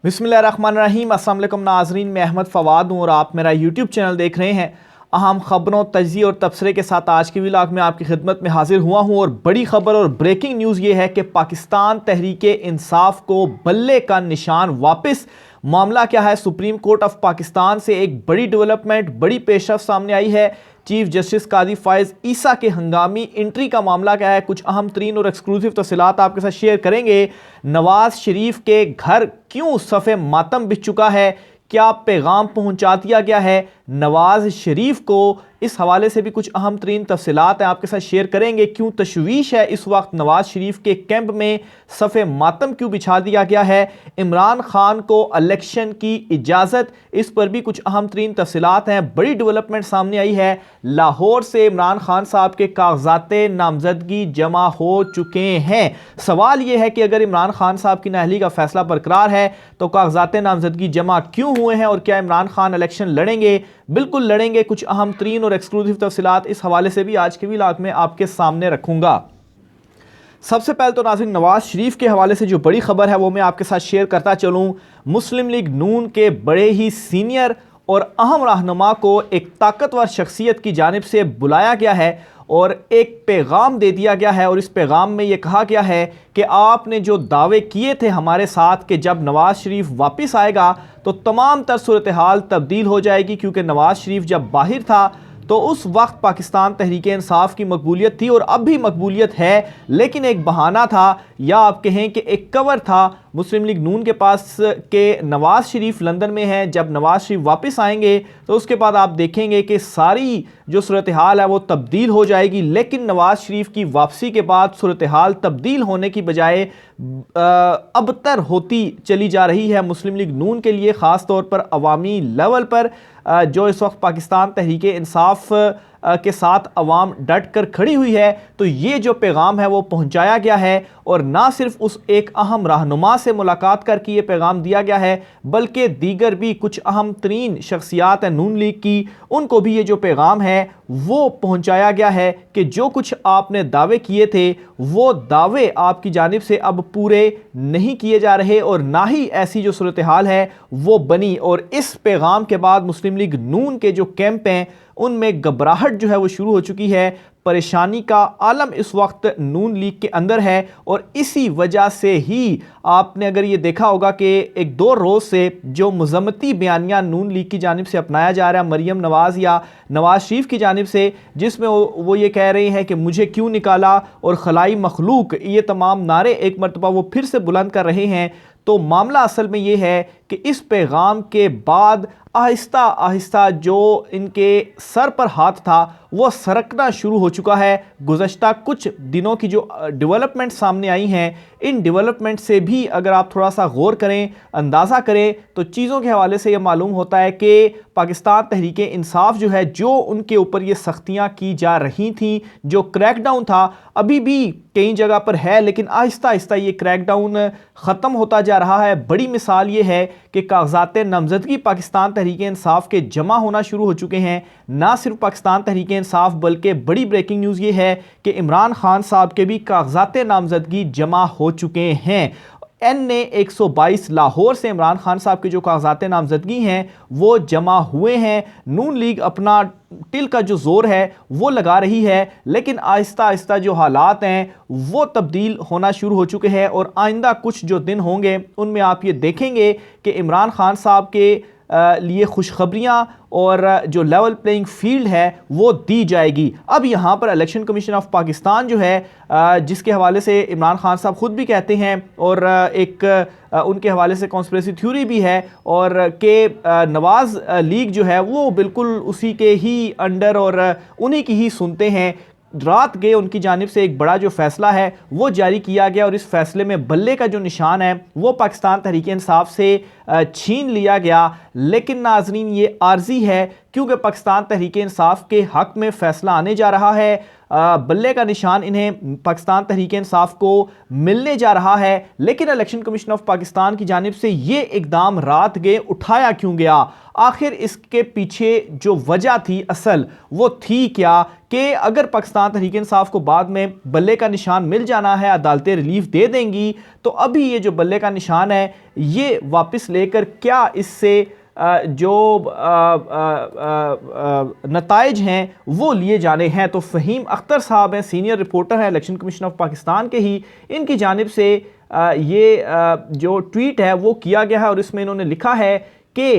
बिस्मिल्लाहिर्रहमानिर्रहीम। अस्सलाम वालेकुम नाज़रीन, मैं अहमद फ़वाद हूँ और आप मेरा यूट्यूब चैनल देख रहे हैं। अहम ख़बरों, तज्ज़िये और तबसरे के साथ आज की व्लॉग में आपकी खिदमत में हाजिर हुआ हूँ। और बड़ी ख़बर और ब्रेकिंग न्यूज़ ये है कि पाकिस्तान तहरीके इंसाफ को बल्ले का निशान वापस। मामला क्या है? सुप्रीम कोर्ट ऑफ पाकिस्तान से एक बड़ी डेवलपमेंट, बड़ी पेशरफ सामने आई है। चीफ जस्टिस कादी फ़ाइज़ ईसा के हंगामी एंट्री का मामला क्या है? कुछ अहम तरीन और एक्सक्लूसिव तफसीलात आपके साथ शेयर करेंगे। नवाज शरीफ के घर क्यों सफ़े मातम बिछ चुका है? क्या पैगाम पहुंचा दिया गया है नवाज शरीफ को? इस हवाले से भी कुछ अहम तरीन तफसीलात हैं, आपके साथ शेयर करेंगे। क्यों तशवीश है इस वक्त नवाज शरीफ के कैंप में? सफ़े मातम क्यों बिछा दिया गया है? इमरान खान को इलेक्शन की इजाज़त, इस पर भी कुछ अहम तरीन तफसीलात हैं। बड़ी डेवलपमेंट सामने आई है। लाहौर से इमरान खान साहब के कागजात नामजदगी जमा हो चुके हैं। सवाल यह है कि अगर इमरान खान साहब की नाअहली का फैसला बरकरार है तो कागजात नामजदगी जमा क्यों हुए हैं और क्या इमरान खान इलेक्शन लड़ेंगे? बिल्कुल लड़ेंगे। कुछ अहम तरीन और एक्सक्लूसिव तफसीलात इस हवाले से भी आज के व्लॉग में आपके सामने रखूंगा। सबसे पहले तो नाज़रीन, नवाज शरीफ के हवाले से जो बड़ी खबर है वो मैं आपके साथ शेयर करता चलूँ। मुस्लिम लीग नून के बड़े ही सीनियर और अहम रहनुमा को एक ताकतवर शख्सियत की जानिब से बुलाया गया है और एक पैगाम दे दिया गया है। और इस पैगाम में ये कहा गया है कि आपने जो दावे किए थे हमारे साथ कि जब नवाज शरीफ वापस आएगा तो तमाम तर सूरत हाल तब्दील हो जाएगी, क्योंकि नवाज शरीफ जब बाहर था तो उस वक्त पाकिस्तान तहरीके इंसाफ की मकबूलियत थी और अब भी मकबूलियत है, लेकिन एक बहाना था या आप कहें कि एक कवर था मुस्लिम लीग नून के पास के नवाज शरीफ लंदन में है। जब नवाज शरीफ वापस आएंगे तो उसके बाद आप देखेंगे कि सारी जो सूरत हाल है वो तब्दील हो जाएगी। लेकिन नवाज शरीफ की वापसी के बाद सूरत हाल तब्दील होने की बजाय अबतर होती चली जा रही है मुस्लिम लीग नून के लिए, ख़ास तौर पर अवामी लेवल पर जो इस वक्त पाकिस्तान तहरीके इंसाफ के साथ अवाम डट कर खड़ी हुई है। तो ये जो पैगाम है वो पहुंचाया गया है और ना सिर्फ उस एक अहम रहनुमा से मुलाकात करके ये पैगाम दिया गया है, बल्कि दीगर भी कुछ अहम तरीन शख्सियात हैं नून लीग की, उनको भी ये जो पैगाम है वो पहुंचाया गया है कि जो कुछ आपने दावे किए थे वो दावे आपकी जानिब से अब पूरे नहीं किए जा रहे और ना ही ऐसी जो सूरत हाल है वो बनी। और इस पैगाम के बाद मुस्लिम लीग नून के जो कैंप हैं उनमें घबराहट जो है वो शुरू हो चुकी है। परेशानी का आलम इस वक्त नून लीग के अंदर है और इसी वजह से ही आपने अगर ये देखा होगा कि एक दो रोज़ से जो मज़म्मती बयानिया नून लीग की जानिब से अपनाया जा रहा है मरीम नवाज़ या नवाज शरीफ की जानिब से, जिसमें वो ये कह रहे हैं कि मुझे क्यों निकाला और खलाई मखलूक, ये तमाम नारे एक मरतबा वो फिर से बुलंद कर रहे हैं। तो मामला असल में ये है कि इस पैगाम के बाद आहिस्ता आहिस्ता जो इनके सर पर हाथ था वो सरकना शुरू हो चुका है। गुज़श्ता कुछ दिनों की जो डेवलपमेंट सामने आई हैं, इन डेवलपमेंट से भी अगर आप थोड़ा सा गौर करें, अंदाज़ा करें, तो चीज़ों के हवाले से ये मालूम होता है कि पाकिस्तान तहरीके इंसाफ जो है, जो उनके ऊपर ये सख्तियाँ की जा रही थी, जो क्रैकडाउन था अभी भी कई जगह पर है, लेकिन आहिस्ता आहिस्ता ये क्रैकडाउन ख़त्म होता जा रहा है। बड़ी मिसाल ये है कि कागजात नामजदगी पाकिस्तान तहरीके इंसाफ के जमा होना शुरू हो चुके हैं। ना सिर्फ पाकिस्तान तहरीके इंसाफ बल्कि बड़ी ब्रेकिंग न्यूज़ ये है कि इमरान खान साहब के भी कागजात नामजदगी जमा हो चुके हैं। NA 122 लाहौर से इमरान खान साहब के जो कागजात नामजदगी हैं वो जमा हुए हैं। नून लीग अपना टिल का जो जोर है वो लगा रही है, लेकिन आहिस्ता आहिस्ता जो हालात हैं वो तब्दील होना शुरू हो चुके हैं और आइंदा कुछ जो दिन होंगे उनमें आप ये देखेंगे कि इमरान खान साहब के लिए खुशखबरियाँ और जो लेवल प्लेइंग फील्ड है वो दी जाएगी। अब यहाँ पर इलेक्शन कमीशन ऑफ पाकिस्तान जो है, जिसके हवाले से इमरान खान साहब खुद भी कहते हैं और एक उनके हवाले से कॉन्स्पिरेसी थ्योरी भी है, और कि नवाज लीग जो है वो बिल्कुल उसी के ही अंडर और उन्हीं की ही सुनते हैं। रात गए उनकी जानिब से एक बड़ा जो फैसला है वो जारी किया गया और इस फैसले में बल्ले का जो निशान है वो पाकिस्तान तहरीके इंसाफ से छीन लिया गया। लेकिन नाजरीन ये आर्जी है, क्योंकि पाकिस्तान तहरीके इंसाफ के हक में फैसला आने जा रहा है। बल्ले का निशान इन्हें पाकिस्तान तहरीक इंसाफ को मिलने जा रहा है। लेकिन इलेक्शन कमीशन ऑफ पाकिस्तान की जानिब से ये इकदाम रात गए उठाया क्यों गया? आखिर इसके पीछे जो वजह थी असल वो थी क्या कि अगर पाकिस्तान तहरीक इंसाफ को बाद में बल्ले का निशान मिल जाना है, अदालतें रिलीफ दे देंगी, तो अभी ये जो बल्ले का निशान है ये वापस लेकर क्या इससे जो नताइज हैं वो लिए जाने हैं? तो फ़हीम अख्तर साहब हैं, सीनियर रिपोर्टर हैं इलेक्शन कमीशन ऑफ पाकिस्तान के ही, इनकी जानिब से ये जो ट्वीट है वो किया गया है और इसमें इन्होंने लिखा है कि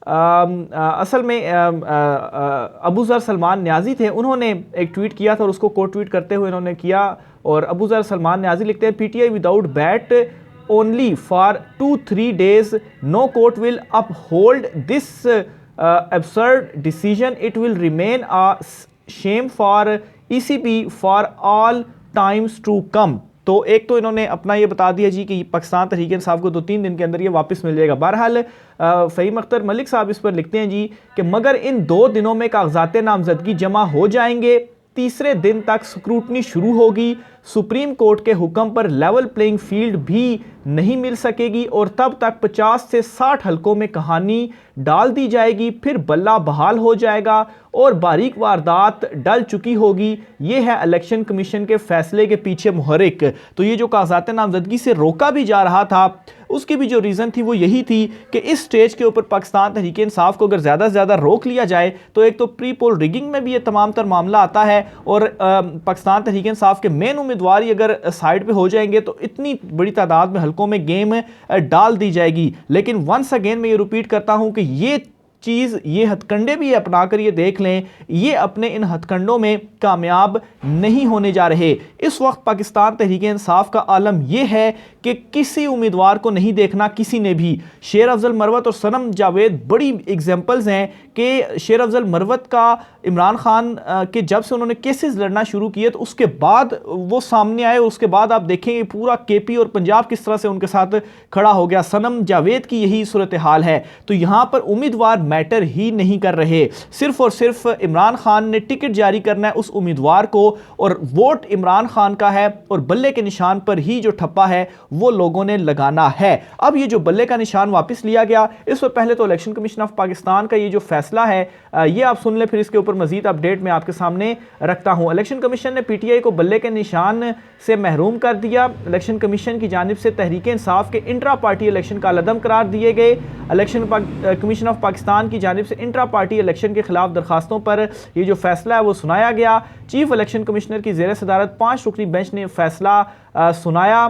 असल में अबू ज़र सलमान न्याजी थे, उन्होंने एक ट्वीट किया था और उसको कोट ट्वीट करते हुए इन्होंने किया। और अबू ज़र सलमान न्याजी लिखते हैं, PTI without bat only for 2-3 days, no court will uphold this absurd decision. It will remain a shame for ECB for all times to come. तो एक तो इन्होंने अपना ये बता दिया जी कि पाकिस्तान तहरीक इंसाफ को 2-3 दिन के अंदर ये वापस मिल जाएगा। बहरहाल फ़हीम अख्तर मलिक साहब इस पर लिखते हैं जी कि मगर इन 2 दिनों में कागजात नामजदगी जमा हो जाएंगे, तीसरे दिन तक स्क्रूटनी शुरू होगी, सुप्रीम कोर्ट के हुक्म पर लेवल प्लेइंग फील्ड भी नहीं मिल सकेगी और तब तक 50 से 60 हलकों में कहानी डाल दी जाएगी, फिर बल्ला बहाल हो जाएगा और बारीक वारदात डल चुकी होगी। ये है इलेक्शन कमीशन के फैसले के पीछे मुहर्रिक। तो ये जो कागजात नामजदगी से रोका भी जा रहा था उसकी भी जो रीज़न थी वो यही थी कि इस स्टेज के ऊपर पाकिस्तान तहरीक इंसाफ को अगर ज़्यादा से ज़्यादा रोक लिया जाए तो एक तो प्री पोल रिगिंग में भी ये तमाम तर मामला आता है और पाकिस्तान तहरीक इंसाफ के मेन उम्मीदवार ही अगर साइड पे हो जाएंगे तो इतनी बड़ी तादाद में हलकों में गेम डाल दी जाएगी। लेकिन वंस अगेन मैं ये रिपीट करता हूँ कि ये चीज़, ये हथकंडे भी अपना कर ये देख लें, ये अपने इन हथकंडों में कामयाब नहीं होने जा रहे। इस वक्त पाकिस्तान तहरीक इंसाफ का आलम यह है कि किसी उम्मीदवार को नहीं देखना किसी ने भी। शेर अफजल मरवत और सनम जावेद बड़ी एग्जाम्पल्स हैं कि शेर अफजल मरवत का इमरान खान के जब से उन्होंने केसेस लड़ना शुरू किए तो उसके बाद वो सामने आए और उसके बाद आप देखेंगे पूरा केपी और पंजाब किस तरह से उनके साथ खड़ा हो गया। सनम जावेद की यही सूरत हाल है। तो यहाँ पर उम्मीदवार मैटर ही नहीं कर रहे, सिर्फ और सिर्फ इमरान खान ने टिकट जारी करना है उस उम्मीदवार को और वोट इमरान खान का है और बल्ले के निशान पर ही जो ठप्पा है वो लोगों ने लगाना है। अब ये जो बल्ले का निशान वापस लिया गया, इससे पहले तो इलेक्शन कमीशन ऑफ पाकिस्तान का ये जो फैसला है ये आप सुन ले, फिर इसके ऊपर मजीद अपडेट मैं आपके सामने रखता हूं। इलेक्शन कमीशन ने पीटीआई को बल्ले के निशान से महरूम कर दिया। इलेक्शन कमीशन की जानिब से तहरीक इंसाफ के इंट्रा पार्टी इलेक्शन का अलदम करार दिए गए। इलेक्शन कमीशन ऑफ पाकिस्तान की जानिब से इंट्रा पार्टी इलेक्शन के खिलाफ दरखास्तों पर ये जो फैसला है वो सुनाया गया। चीफ इलेक्शन कमिश्नर की ज़ेर सदारत 5 रुकनी बेंच ने फैसला सुनाया।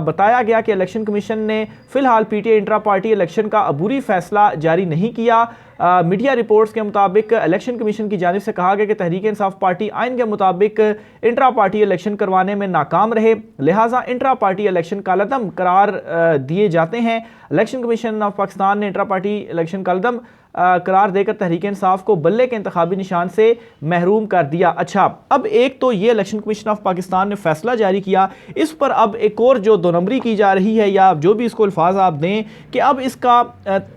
बताया गया कि इलेक्शन कमीशन ने फिलहाल पीटीआई इंट्रा पार्टी इलेक्शन का अबूरी फैसला जारी नहीं किया। मीडिया रिपोर्ट्स के मुताबिक इलेक्शन कमीशन की जानिब से कहा गया कि तहरीक इंसाफ पार्टी आइन के मुताबिक इंट्रा पार्टी इलेक्शन करवाने में नाकाम रहे, लिहाजा इंट्रा पार्टी इलेक्शन का अलदम करार दिए जाते हैं। इलेक्शन कमीशन ऑफ पाकिस्तान ने इंट्रा पार्टी इलेक्शन का अलदम करार देकर तहरीक इंसाफ को बल्ले के इंतखाबी निशान से महरूम कर दिया। अच्छा, अब एक तो ये इलेक्शन कमीशन ऑफ पाकिस्तान ने फैसला जारी किया, इस पर अब एक और जो 2 नंबरी की जा रही है या जो भी इसको अल्फाज आप दें कि अब इसका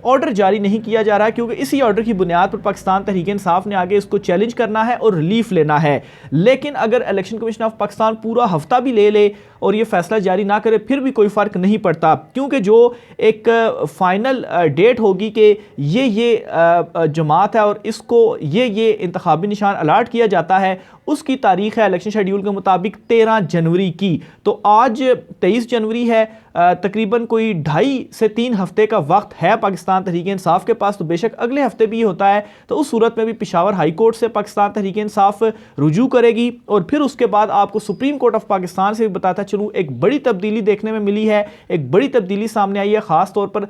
ऑर्डर जारी नहीं किया जा रहा क्योंकि इसी ऑर्डर की बुनियाद पर पाकिस्तान तहरीक इंसाफ ने आगे इसको चैलेंज करना है और रिलीफ लेना है। लेकिन अगर इलेक्शन कमीशन ऑफ पाकिस्तान पूरा हफ्ता भी ले ले और ये फैसला जारी ना करे फिर भी कोई फ़र्क नहीं पड़ता, क्योंकि जो एक फाइनल डेट होगी कि ये जमात है और इसको ये इंतखाबी निशान अलाट किया जाता है, उसकी तारीख है इलेक्शन शेड्यूल के मुताबिक 13 जनवरी की। तो आज 23 जनवरी है, तकरीबन कोई 2.5 से 3 हफ्ते का वक्त है पाकिस्तान तहरीक इंसाफ के पास। तो बेशक अगले हफ्ते भी होता है तो उस सूरत में भी पेशावर हाई कोर्ट से पाकिस्तान तहरीक इंसाफ रुजू करेगी और फिर उसके बाद आपको सुप्रीम कोर्ट ऑफ पाकिस्तान से भी बताता चलूँ एक बड़ी तब्दीली देखने में मिली है, एक बड़ी तब्दीली सामने आई है, ख़ास तौर पर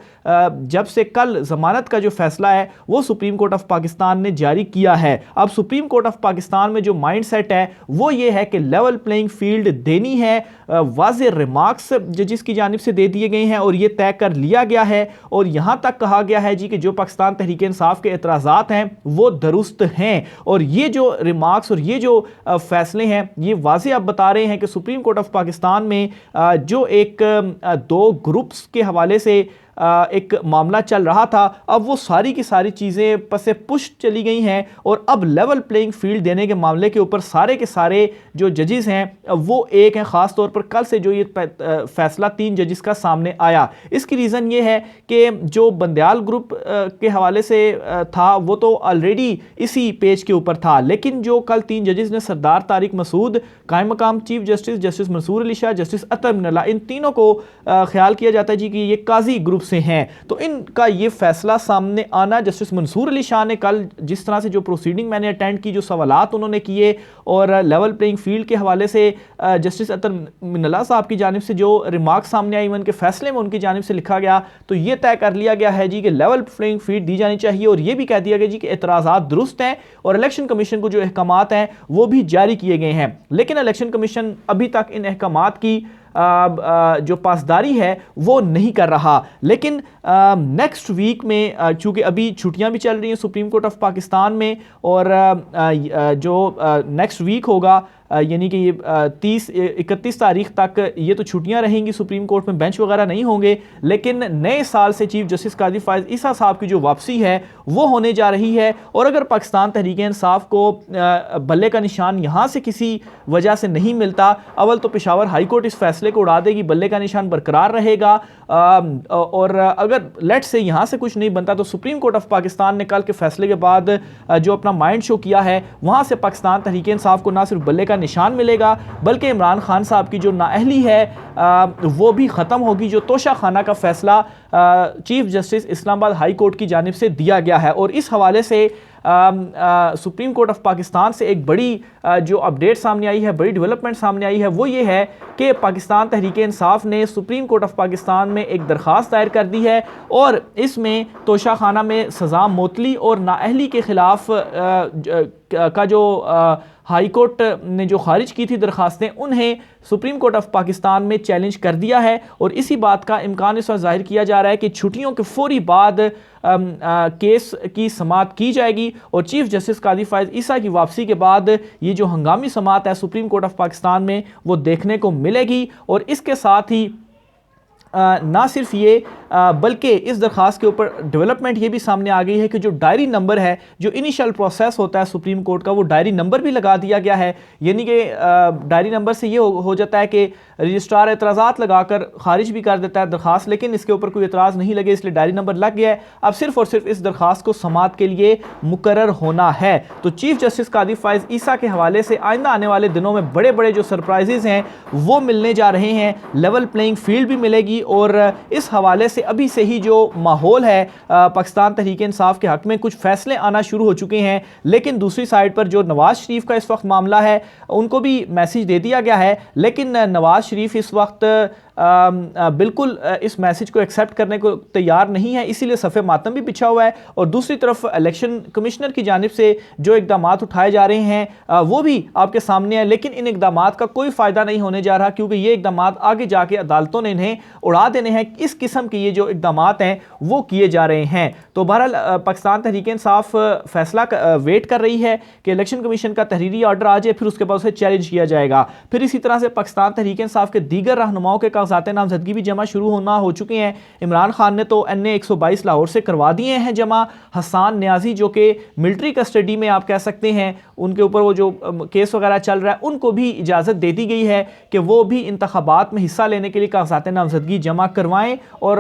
जब से कल ज़मानत का जो फैसला है वो सुप्रीम कोर्ट ऑफ पाकिस्तान ने जारी किया है। अब सुप्रीम कोर्ट ऑफ पाकिस्तान में जो माइंड सेट है वो ये है कि लेवल प्लेइंग फील्ड देनी है। वाज़े रिमार्क्स जजिस की जानिब से दे दिए गए हैं और ये तय कर लिया गया है और यहां तक कहा गया है जी कि जो पाकिस्तान तहरीक इंसाफ के एतराज़ात हैं वो दुरुस्त हैं और ये जो रिमार्क्स और ये जो फैसले हैं ये वाज़े अब बता रहे हैं कि सुप्रीम कोर्ट ऑफ पाकिस्तान में जो एक 2 ग्रुप्स के हवाले से एक मामला चल रहा था, अब वो सारी की सारी चीज़ें पसे पुश चली गई हैं और अब लेवल प्लेइंग फील्ड देने के मामले के ऊपर सारे के सारे जो जजेस हैं वो एक हैं। ख़ास तौर पर कल से जो ये फैसला 3 जजेस का सामने आया, इसकी रीज़न ये है कि जो बंदयाल ग्रुप के हवाले से था वो तो ऑलरेडी इसी पेज के ऊपर था, लेकिन जो कल 3 जजेस ने सरदार तारिक मसूद, कायम मकाम chief justice justice Mansoor Ali Shah, justice Athar Minallah, इन तीनों को ख्याल किया जाता है जी कि ये काजी ग्रुप से हैं, तो इनका ये फैसला सामने आना, जस्टिस मंसूर अली शाह ने कल जिस तरह से जो प्रोसीडिंग मैंने अटेंड की, जो सवालात उन्होंने किए और लेवल प्लेइंग फील्ड के हवाले से जस्टिस अतर मिनल्ला साहब की जानिब से जो रिमार्क सामने आई, उनके फैसले में उनकी जानिब से लिखा गया, तो ये तय कर लिया गया है जी कि लेवल प्लेइंग फील्ड दी जानी चाहिए। और ये भी कह दिया गया जी कि एतराज़ात दुरुस्त हैं और इलेक्शन कमीशन को जो अहकामात हैं वो भी जारी किए गए हैं, लेकिन इलेक्शन कमीशन अभी तक इन अहकामात की जो पासदारी है वो नहीं कर रहा। लेकिन नेक्स्ट वीक में चूँकि अभी छुट्टियां भी चल रही हैं सुप्रीम कोर्ट ऑफ पाकिस्तान में, और जो नेक्स्ट वीक होगा यानी कि ये 31 तारीख तक ये तो छुट्टियां रहेंगी, सुप्रीम कोर्ट में बेंच वगैरह नहीं होंगे, लेकिन नए साल से चीफ जस्टिस काजी फायज़ ईसा साहब की जो वापसी है वो होने जा रही है। और अगर पाकिस्तान तहरीक इंसाफ को बल्ले का निशान यहाँ से किसी वजह से नहीं मिलता, अवल तो पेशावर हाई कोर्ट इस फैसले को उड़ा देगी, बल्ले का निशान बरकरार रहेगा, और अगर लेट से यहाँ से कुछ नहीं बनता तो सुप्रीम कोर्ट ऑफ पाकिस्तान ने कल के फैसले के बाद जो अपना माइंड शो किया है, वहाँ से पाकिस्तान तहरीक इंसाफ को ना सिर्फ बल्ले का निशान मिलेगा बल्कि इमरान खान साहब की जो नाअहली है वो भी ख़त्म होगी, जो तोशा खाना का फैसला chief justice Islamabad high court की जानिब से दिया गया है। और इस हवाले से सुप्रीम कोर्ट ऑफ पाकिस्तान से एक बड़ी जो अपडेट सामने आई है, बड़ी डेवलपमेंट सामने आई है, वो ये है कि पाकिस्तान तहरीक इंसाफ ने सुप्रीम कोर्ट ऑफ पाकिस्तान में एक दरख्वास्त दायर कर दी है और इसमें तोशा खाना में सज़ा मोतली और नाअहली के ख़िलाफ़ का जो हाई कोर्ट ने जो खारिज की थी दरखास्तें, उन्हें सुप्रीम कोर्ट ऑफ पाकिस्तान में चैलेंज कर दिया है। और इसी बात का इम्कान इस वक्त जाहिर किया जा रहा है कि छुट्टियों के फौरी बाद केस की समाअत की जाएगी और चीफ जस्टिस काजी फायज़ ईसा की वापसी के बाद ये जो हंगामी समाअत है सुप्रीम कोर्ट ऑफ पाकिस्तान में वो देखने को मिलेगी। और इसके साथ ही ना सिर्फ ये बल्कि इस दरख्वास्त के ऊपर डेवलपमेंट ये भी सामने आ गई है कि जो डायरी नंबर है, जो इनिशियल प्रोसेस होता है सुप्रीम कोर्ट का, वो डायरी नंबर भी लगा दिया गया है। यानी कि डायरी नंबर से ये हो जाता है कि रजिस्ट्रार एतराज़ात लगाकर खारिज भी कर देता है दरख्वास्त, लेकिन इसके ऊपर कोई एतराज़ नहीं लगे इसलिए डायरी नंबर लग गया है। अब सिर्फ और सिर्फ इस दरख्वास्त को समाअत के लिए मुकर्रर होना है। तो चीफ जस्टिस काजी फायज़ ईसा के हवाले से आइंदा आने वाले दिनों में बड़े बड़े जो सरप्राइजेज़ हैं वो मिलने जा रहे हैं, लेवल प्लेइंग फील्ड भी मिलेगी। और इस हवाले से अभी से ही जो माहौल है पाकिस्तान तहरीक इंसाफ के हक में कुछ फैसले आना शुरू हो चुके हैं, लेकिन दूसरी साइड पर जो नवाज शरीफ का इस वक्त मामला है उनको भी मैसेज दे दिया गया है, लेकिन नवाज शरीफ इस वक्त बिल्कुल इस मैसेज को एक्सेप्ट करने को तैयार नहीं है, इसीलिए सफ़े मातम भी बिछा हुआ है। और दूसरी तरफ इलेक्शन कमिश्नर की जानिब से जो इकदाम उठाए जा रहे हैं वो भी आपके सामने है, लेकिन इन इकदाम का कोई फ़ायदा नहीं होने जा रहा क्योंकि ये इकदाम आगे जाके अदालतों ने इन्हें उड़ा देने हैं। इस किस्म के ये जो इकदाम हैं वो किए जा रहे हैं। तो बहरहाल पाकिस्तान तहरीक इंसाफ फैसला वेट कर रही है कि इलेक्शन कमीशन का तहरीरी ऑर्डर आ जाए, फिर उसके बाद उसे चैलेंज किया जाएगा। फिर इसी तरह से पाकिस्तान तहरीक इंसाफ के दीगर रहनुमाओं के कागजात नामजदगी भी जमा शुरू होना हो चुके हैं। इमरान खान ने तो NA 122 लाहौर से करवा दिए हैं जमा। हसन न्याजी जो कि मिलिट्री कस्टडी में आप कह सकते हैं, उनके ऊपर वो जो केस वगैरह चल रहा है, उनको भी इजाज़त दे दी गई है कि वो भी इंतखाबात में हिस्सा लेने के लिए कागजात नामजदगी जमा करवाएं। और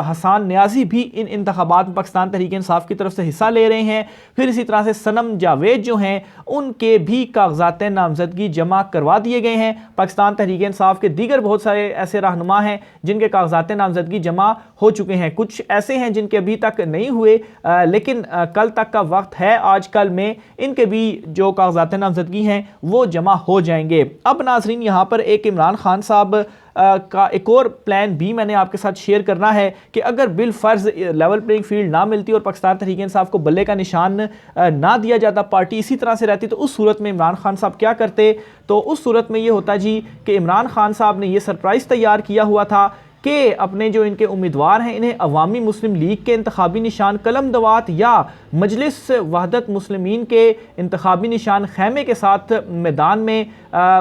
हसन न्याजी भी इन इंतखाबात में पाकिस्तान तहरीक इंसाफ की तरफ से हिस्सा ले रहे हैं। फिर इसी तरह से सनम जावेद जो हैं उनके भी कागजात नामजदगी जमा करवा दिए गए हैं। पाकिस्तान तहरीक इंसाफ के दीगर बहुत सारे ऐसे रहनुमा हैं जिनके कागजात नामजदगी जमा हो चुके हैं, कुछ ऐसे हैं जिनके अभी तक नहीं हुए, लेकिन कल तक का वक्त है, आज कल में इनके भी जो कागजात नामजदगी हैं वो जमा हो जाएंगे। अब नाजरीन यहाँ पर एक इमरान खान साहब का एक और प्लान भी मैंने आपके साथ शेयर करना है कि अगर बिल फर्ज लेवल प्लेइंग फील्ड ना मिलती और पाकिस्तान तहरीक इंसाफ को बल्ले का निशान ना दिया जाता, पार्टी इसी तरह से रहती, तो उस सूरत में इमरान खान साहब क्या करते। तो उस सूरत में ये होता जी कि इमरान खान साहब ने ये सरप्राइज़ तैयार किया हुआ था कि अपने जो इनके उम्मीदवार हैं इन्हें अवामी मुस्लिम लीग के इंतखाबी निशान कलम दवात या मजलिस वहदत मुस्लिमीन के इंतखाबी निशान खैमे के साथ मैदान में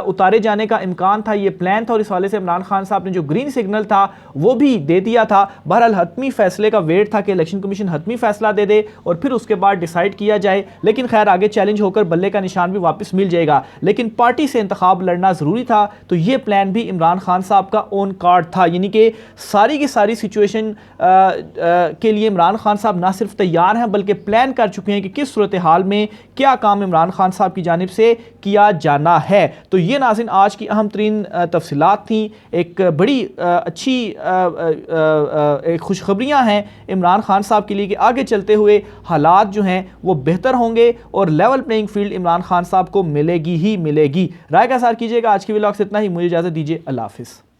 उतारे जाने का इम्कान था, ये प्लान था। और इस हवाले से इमरान खान साहब ने जो ग्रीन सिग्नल था वो भी दे दिया था। बहरहाल हतमी फैसले का वेट था कि इलेक्शन कमीशन हतमी फैसला दे दे और फिर उसके बाद डिसाइड किया जाए। लेकिन खैर आगे चैलेंज होकर बल्ले का निशान भी वापस मिल जाएगा, लेकिन पार्टी से इंतखाब लड़ना ज़रूरी था। तो ये प्लान भी इमरान खान साहब का ऑन कार्ड था, यानी कि सारी की सारी सिचुएशन के लिए इमरान खान साहब ना सिर्फ तैयार हैं बल्कि प्लान कर चुके हैं कि किस सूरत हाल में क्या काम इमरान खान साहब की जानिब से किया जाना है। तो ये नाज़रीन आज की अहम तरीन तफसीलात थी। एक बड़ी अच्छी खुशखबरियाँ हैं इमरान खान साहब के लिए कि आगे चलते हुए हालात जो हैं वो बेहतर होंगे और level playing field Imran Khan साहब को मिलेगी ही मिलेगी। राय का सार कीजिएगा। आज की व्लॉग से इतना ही, मुझे इजाज़त दीजिए। अल्लाह हाफिज़।